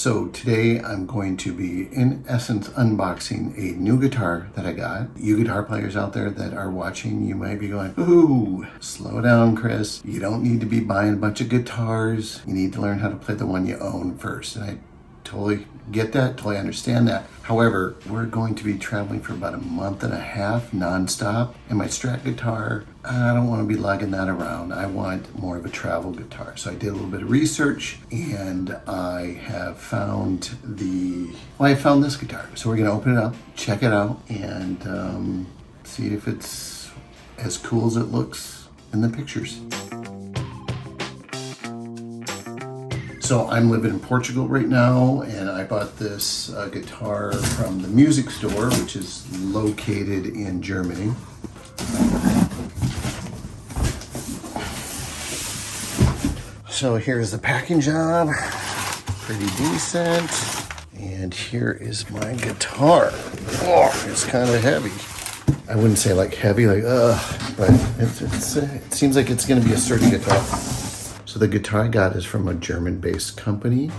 So today I'm going to be, in essence, unboxing a new guitar that I got. You guitar players out there that are watching, you might be going, ooh, slow down, Chris. You don't need to be buying a bunch of guitars. You need to learn how to play the one you own first. And I totally get that, totally understand that. However, we're going to be traveling for about a month and a half nonstop. And my Strat guitar, I don't want to be lugging that around. I want more of a travel guitar. So I did a little bit of research and I have found I found this guitar. So we're going to open it up, check it out, and see if it's as cool as it looks in the pictures. So I'm living in Portugal right now, and I bought this guitar from the music store, which is located in Germany. So here's the packing job, pretty decent. And here is my guitar. Oh, it's kind of heavy. I wouldn't say like heavy, like but it seems like it's gonna be a sturdy guitar. So the guitar I got is from a German-based company.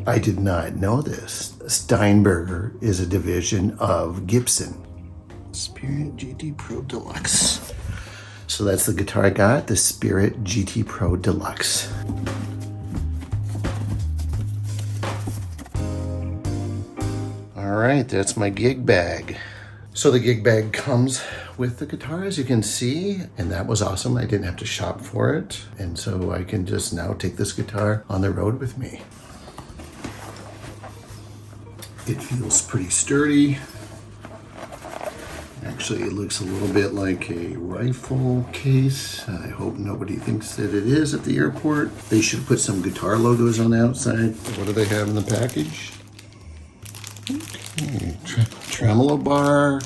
I did not know this. Steinberger is a division of Gibson. Spirit GT-PRO Deluxe. So that's the guitar I got, the Spirit GT-PRO Deluxe. All right, that's my gig bag. So the gig bag comes with the guitar, as you can see, and that was awesome. I didn't have to shop for it, and so I can just now take this guitar on the road with me. It feels pretty sturdy. Actually, it looks a little bit like a rifle case. I hope nobody thinks that it is at the airport. They should put some guitar logos on the outside. What do they have in the package? Okay, tremolo bar,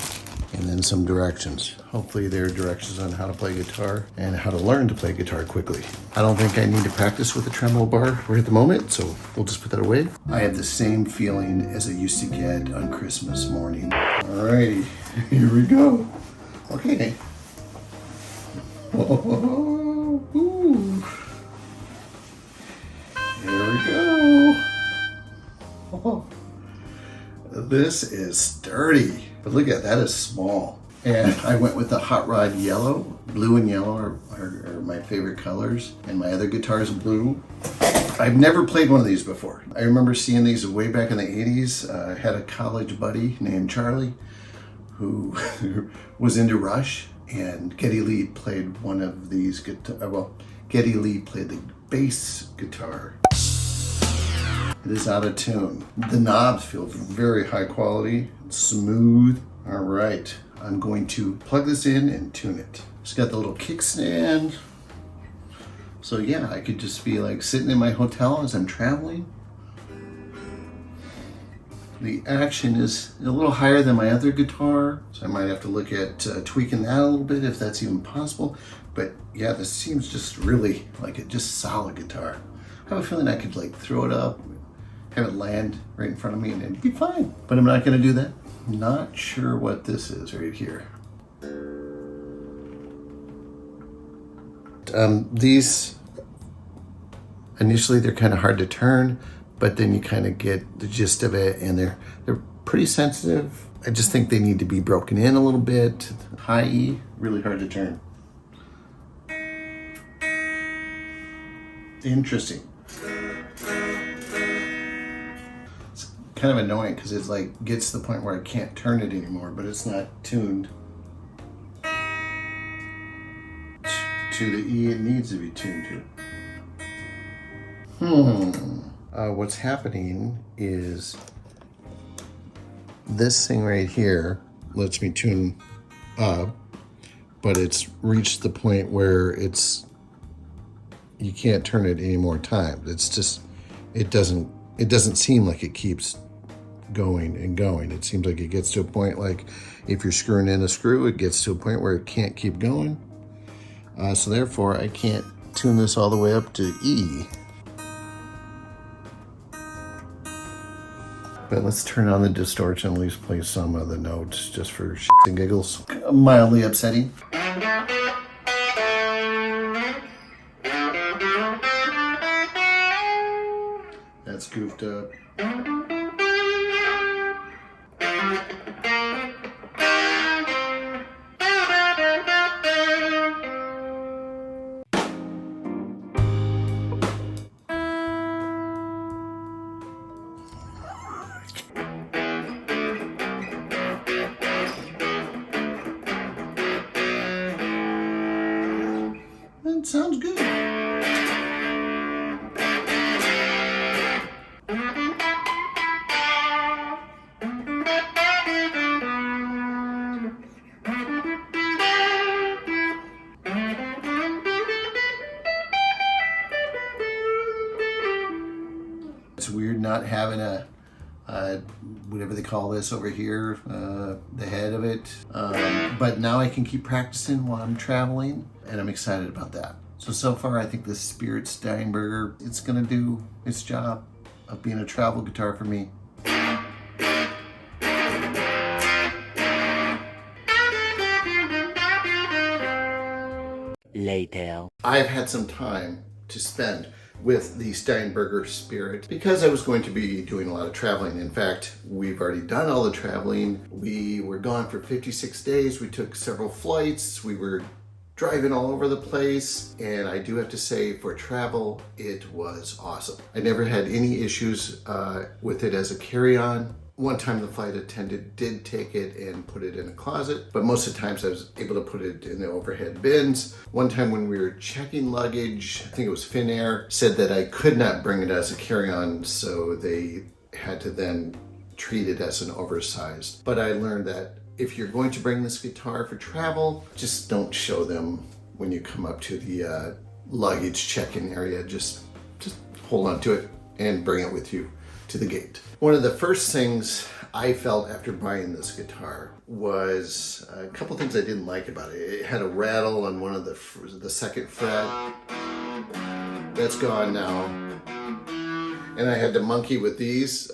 and then some directions. Hopefully there are directions on how to play guitar and how to learn to play guitar quickly. I don't think I need to practice with the tremolo bar right at the moment, so we'll just put that away. I have the same feeling as I used to get on Christmas morning. Alrighty, here we go. Okay. Oh, ooh. Here we go. Oh. This is sturdy, but look at that, is small. And I went with the Hot Rod Yellow. Blue and yellow are my favorite colors, and my other guitar is blue. I've never played one of these before. I remember seeing these way back in the 80s. I had a college buddy named Charlie who was into Rush, and Geddy Lee played one of these guitars. Well, Geddy Lee played the bass guitar. It is out of tune. The knobs feel very high quality, smooth. All right, I'm going to plug this in and tune it. It's got the little kickstand. So yeah, I could just be like sitting in my hotel as I'm traveling. The action is a little higher than my other guitar, so I might have to look at tweaking that a little bit if that's even possible. But yeah, this seems just really like a just solid guitar. I have a feeling I could like throw it up, have it land right in front of me, and it'd be fine. But I'm not gonna do that. I'm not sure what this is right here. These, initially they're kind of hard to turn, but then you kind of get the gist of it, and they're pretty sensitive. I just think they need to be broken in a little bit. High E, really hard to turn. Interesting. It's kind of annoying because it's like gets to the point where I can't turn it anymore, but it's not tuned to the E it needs to be tuned to. What's happening is this thing right here lets me tune up, but it's reached the point where you can't turn it any more times. It's just, it doesn't seem like it keeps going and going. It seems like it gets to a point, like if you're screwing in a screw, it gets to a point where it can't keep going. So therefore I can't tune this all the way up to E. But let's turn on the distortion, at least play some of the notes just for shits and giggles. Mildly upsetting. that's goofed up. That sounds good. It's weird not having a whatever they call this over here, the head of it. But now I can keep practicing while I'm traveling, and I'm excited about that. So far I think the Spirit Steinberger, it's gonna do its job of being a travel guitar for me. Later. I've had some time to spend with the Steinberger Spirit because I was going to be doing a lot of traveling. In fact, we've already done all the traveling. We were gone for 56 days. We took several flights. We were driving all over the place. And I do have to say, for travel, it was awesome. I never had any issues with it as a carry-on. One time the flight attendant did take it and put it in a closet, but most of the times I was able to put it in the overhead bins. One time when we were checking luggage, I think it was Finnair, said that I could not bring it as a carry-on, so they had to then treat it as an oversized. But I learned that if you're going to bring this guitar for travel, just don't show them when you come up to the luggage check-in area. Just hold on to it and bring it with you to the gate. One of the first things I felt after buying this guitar was a couple things I didn't like about it. It had a rattle on one of the second fret. That's gone now. And I had to monkey with these,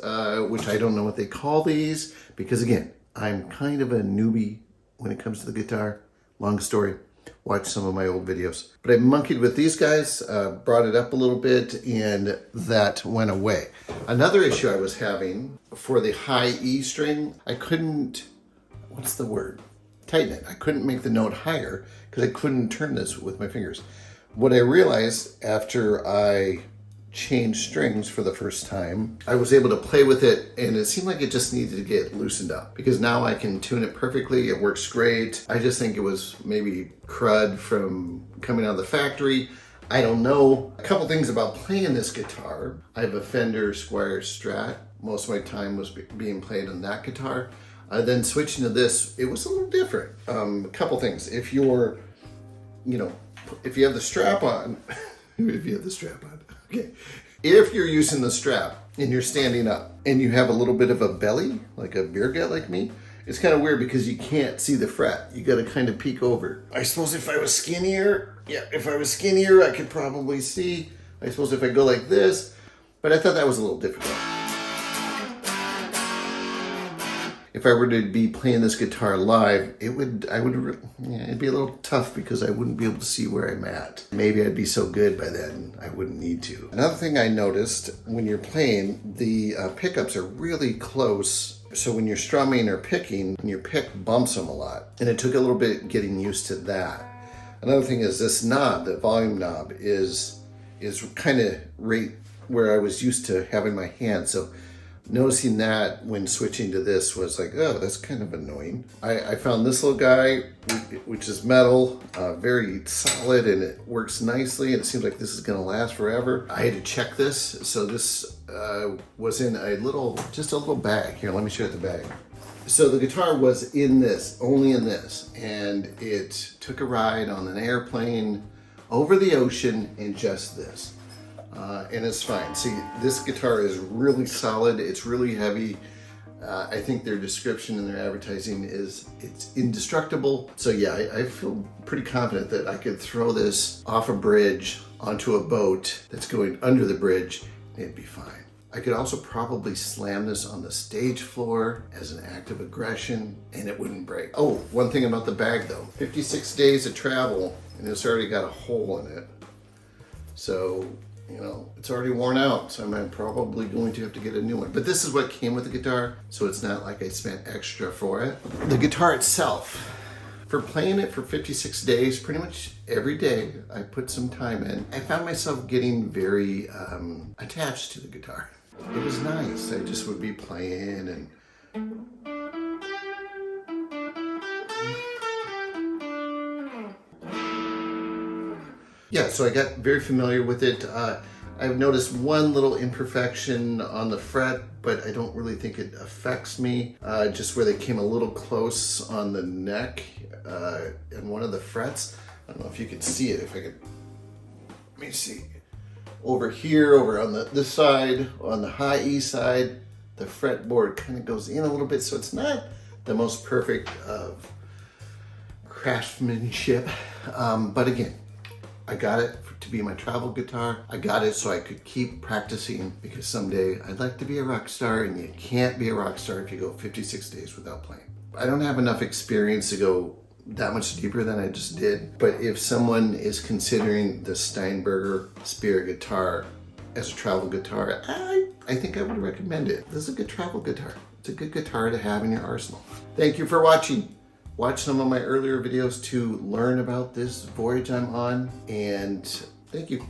which I don't know what they call these, because again, I'm kind of a newbie when it comes to the guitar. Long story. Watch some of my old videos. But I monkeyed with these guys, brought it up a little bit, and that went away. Another issue I was having for the high E string, I couldn't, what's the word? Tighten it. I couldn't make the note higher because I couldn't turn this with my fingers. What I realized after I changed strings for the first time, I was able to play with it, and it seemed like it just needed to get loosened up because now I can tune it perfectly. It works great. I just think it was maybe crud from coming out of the factory. I don't know. A couple things about playing this guitar. I have a Fender Squier Strat. Most of my time was being played on that guitar. Then switching to this, it was a little different. A couple things. If you're, if you have the strap on, okay. If you're using the strap and you're standing up and you have a little bit of a belly, like a beer gut like me, it's kind of weird because you can't see the fret. You got to kind of peek over. I suppose if I was skinnier, I could probably see. I suppose if I go like this, but I thought that was a little difficult. If I were to be playing this guitar live, it'd be a little tough because I wouldn't be able to see where I'm at. Maybe I'd be so good by then I wouldn't need to. Another thing I noticed when you're playing, the pickups are really close. So when you're strumming or picking, your pick bumps them a lot. And it took a little bit getting used to that. Another thing is this knob, the volume knob, is kind of right where I was used to having my hand. So noticing that when switching to this was like, oh, that's kind of annoying. I found this little guy, which is metal, very solid, and it works nicely, and it seems like this is gonna last forever. I had to check this, so this was in just a little bag. Here, let me show you the bag. So the guitar was in this, only in this, and it took a ride on an airplane over the ocean in just this. And it's fine. See, this guitar is really solid. It's really heavy. I think their description and their advertising it's indestructible. So yeah, I feel pretty confident that I could throw this off a bridge onto a boat that's going under the bridge and it'd be fine. I could also probably slam this on the stage floor as an act of aggression and it wouldn't break. Oh, one thing about the bag though, 56 days of travel and it's already got a hole in it. So you know, it's already worn out, so I'm probably going to have to get a new one. But this is what came with the guitar, so it's not like I spent extra for it. The guitar itself, for playing it for 56 days, pretty much every day I put some time in, I found myself getting very attached to the guitar. It was nice. I just would be playing and yeah, so I got very familiar with it. I've noticed one little imperfection on the fret, but I don't really think it affects me. Just where they came a little close on the neck and one of the frets. I don't know if you can see it. If I could, let me see. Over here, over on this side, on the high E side, the fretboard kind of goes in a little bit, so it's not the most perfect of craftsmanship. But again, I got it to be my travel guitar. I got it so I could keep practicing, because someday I'd like to be a rock star, and you can't be a rock star if you go 56 days without playing. I don't have enough experience to go that much deeper than I just did, but if someone is considering the Steinberger Spirit guitar as a travel guitar, I think I would recommend it. This is a good travel guitar. It's a good guitar to have in your arsenal. Thank you for watching. Watch some of my earlier videos to learn about this voyage I'm on, and thank you.